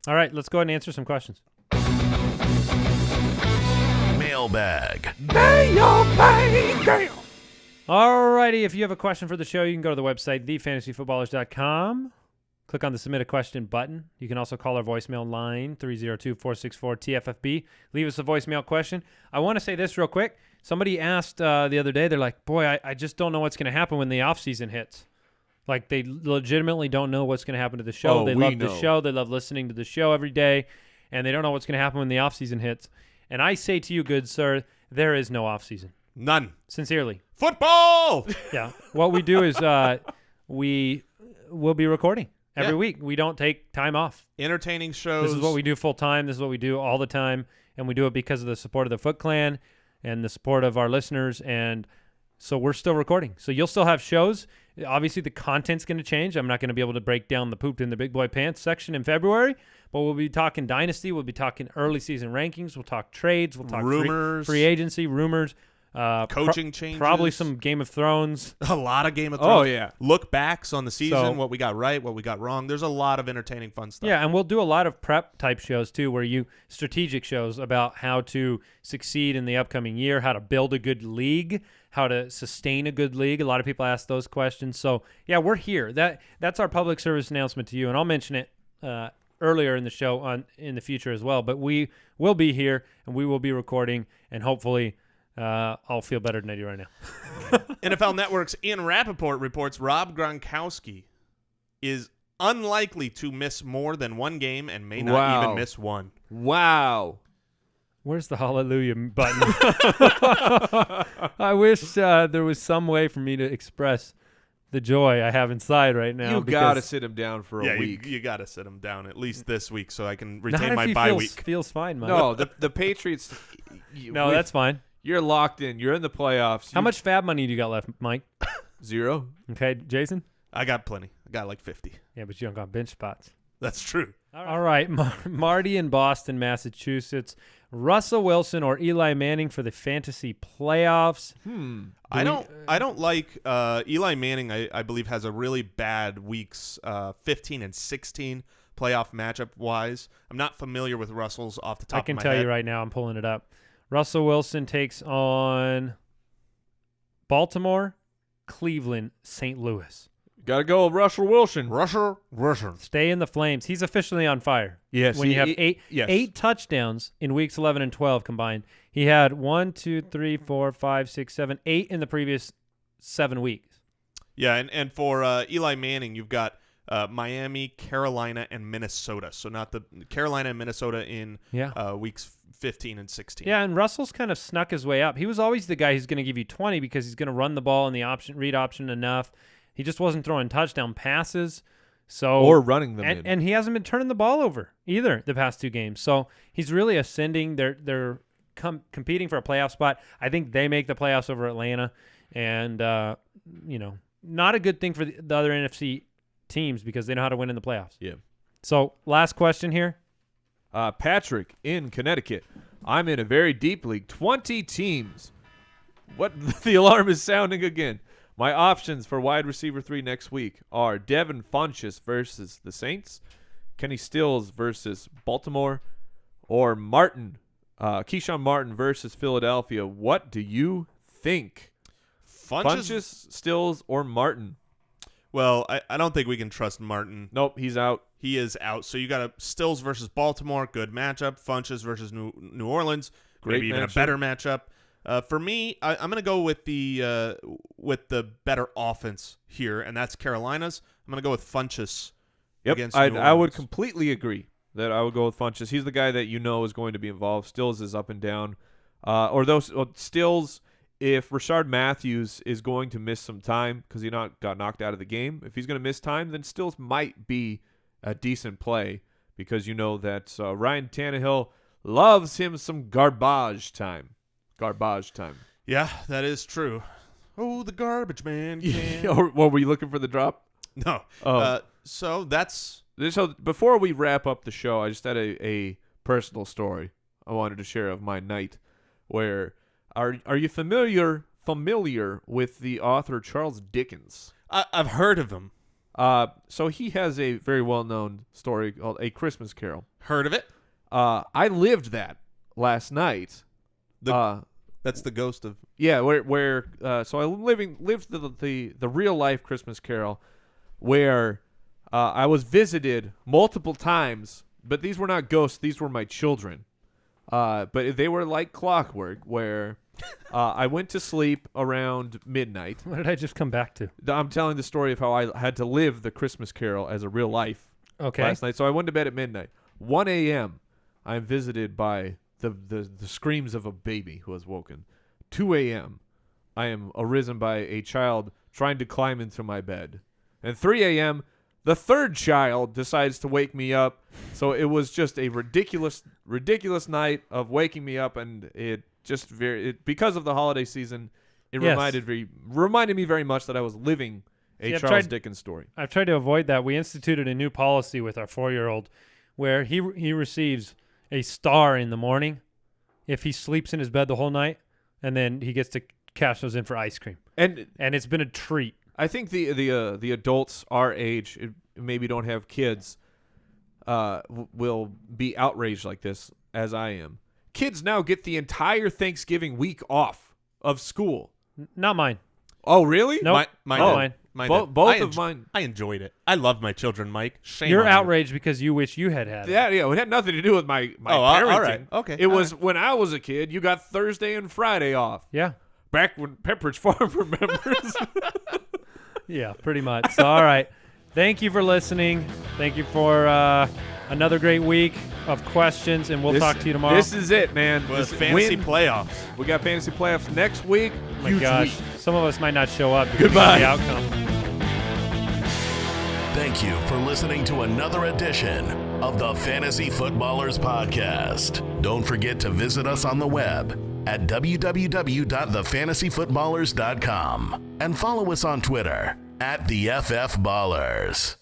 All right, let's go ahead and answer some questions. Mailbag. All righty, if you have a question for the show, you can go to the website, thefantasyfootballers.com. Click on the Submit a Question button. You can also call our voicemail line, 302-464-TFFB. Leave us a voicemail question. I want to say this real quick. Somebody asked the other day, they're like, boy, I just don't know what's going to happen when the offseason hits. Like, they legitimately don't know what's going to happen to the show. They love the show. They love listening to the show every day, and they don't know what's going to happen when the offseason hits. And I say to you, good sir, there is no offseason. None. Sincerely. Football! Yeah. What we do is we will be recording every week. We don't take time off. Entertaining shows. This is what we do full time. This is what we do all the time. And we do it because of the support of the Foot Clan and the support of our listeners. And so we're still recording. So you'll still have shows. Obviously, the content's going to change. I'm not going to be able to break down the pooped in the big boy pants section in February. But we'll be talking Dynasty. We'll be talking early season rankings. We'll talk trades. We'll talk rumors, free agency, rumors. Coaching changes. Probably some Game of Thrones. A lot of Game of Thrones. Oh, yeah. Look backs on the season, So- what we got right, what we got wrong. There's a lot of entertaining fun stuff. Yeah, and we'll do a lot of prep type shows too, strategic shows about how to succeed in the upcoming year, how to build a good league, how to sustain a good league. A lot of people ask those questions. So yeah, we're here. That's our public service announcement to you, and I'll mention it earlier in the show in the future as well. But we will be here, and we will be recording, and hopefully I'll feel better than I do right now. NFL Network's Ian Rappaport reports Rob Gronkowski is unlikely to miss more than one game and may not even miss one. Wow. Where's the hallelujah button? I wish there was some way for me to express the joy I have inside right now. You got to sit him down for a week. You got to sit him down at least this week so I can Not retain if my he bye feels, week. feels fine, Mike. No, the Patriots. No, that's fine. You're locked in. You're in the playoffs. How much fab money do you got left, Mike? 0. Okay, Jason? I got plenty. I got like 50. Yeah, but you don't got bench spots. That's true. All right, Marty in Boston, Massachusetts. Russell Wilson or Eli Manning for the fantasy playoffs? I don't like Eli Manning. I believe has a really bad weeks 15 and 16 playoff matchup wise. I'm not familiar with Russell's off the top of my head. I can tell you right now. I'm pulling it up. Russell Wilson takes on Baltimore, Cleveland, St. Louis. Got to go with Russell Wilson. Russell. Stay in the flames. He's officially on fire. Yes. When you have eight touchdowns in weeks 11 and 12 combined. He had 1, 2, 3, 4, 5, 6, 7, 8 in the previous 7 weeks. Yeah, and for Eli Manning, you've got Miami, Carolina, and Minnesota. So not the Carolina and Minnesota in weeks 15 and 16. Yeah, and Russell's kind of snuck his way up. He was always the guy who's going to give you 20 because he's going to run the ball in the read option enough. He just wasn't throwing touchdown passes. Or running them in. And he hasn't been turning the ball over either the past 2 games. So he's really ascending. They're competing for a playoff spot. I think they make the playoffs over Atlanta. And, not a good thing for the other NFC teams because they know how to win in the playoffs. Yeah. So last question here. Patrick in Connecticut. I'm in a very deep league. 20 teams. What? The alarm is sounding again. My options for wide receiver 3 next week are Devin Funchess versus the Saints, Kenny Stills versus Baltimore, or Keyshawn Martin versus Philadelphia. What do you think? Funchess, Stills, or Martin? Well, I don't think we can trust Martin. Nope, he's out. He is out. So you got a Stills versus Baltimore, good matchup. Funchess versus New Orleans, Great maybe even a better matchup. For me, I'm going to go with the better offense here, and that's Carolina's. I'm going to go with Funchess. Yep, against New Orleans. I would completely agree that I would go with Funchess. He's the guy that you know is going to be involved. Stills is up and down. Stills, if Rashard Matthews is going to miss some time because he got knocked out of the game, if he's going to miss time, then Stills might be a decent play because you know that Ryan Tannehill loves him some garbage time. Yeah, that is true. Oh, the garbage man can. Or were you looking for the drop? No. So before we wrap up the show, I just had a personal story I wanted to share of my night. Where are you familiar with the author Charles Dickens? I've heard of him. So he has a very well-known story called A Christmas Carol. Heard of it? I lived that last night. That's the ghost of. Yeah, so I lived the real life Christmas Carol, where I was visited multiple times, but these were not ghosts; these were my children. But they were like clockwork, where I went to sleep around midnight. What did I just come back to? I'm telling the story of how I had to live the Christmas Carol as a real life last night. So I went to bed at midnight. 1 a.m. I'm visited by the screams of a baby who has woken. 2 a.m. I am arisen by a child trying to climb into my bed. And 3 a.m. the third child decides to wake me up. So it was just a ridiculous night of waking me up, and it just because of the holiday season, it reminded me very much that I was living a Charles Dickens story. I've tried to avoid that. We instituted a new policy with our 4-year-old where he receives a star in the morning if he sleeps in his bed the whole night, and then he gets to cash those in for ice cream. And it's been a treat. I think the adults our age, maybe don't have kids, will be outraged like this as I am. Kids now get the entire Thanksgiving week off of school. Not mine. Oh, really? Nope. Mine. Both of mine. I enjoyed it. I love my children, Mike. Shame You're on you. outraged because you wish you had it. Yeah, it had nothing to do with my parenting. All right. Okay. It was when I was a kid, you got Thursday and Friday off. Yeah. Back when Pepperidge Farm remembers. Yeah, pretty much. So, all right. Thank you for listening. Thank you for another great week of questions, and we'll talk to you tomorrow. This is it, man. Well, it's fantasy playoffs. We got fantasy playoffs next week. Oh my Huge gosh. week. Some of us might not show up because Goodbye. of the outcome. Thank you for listening to another edition of the Fantasy Footballers Podcast. Don't forget to visit us on the web at www.thefantasyfootballers.com and follow us on Twitter @TheFFBallers.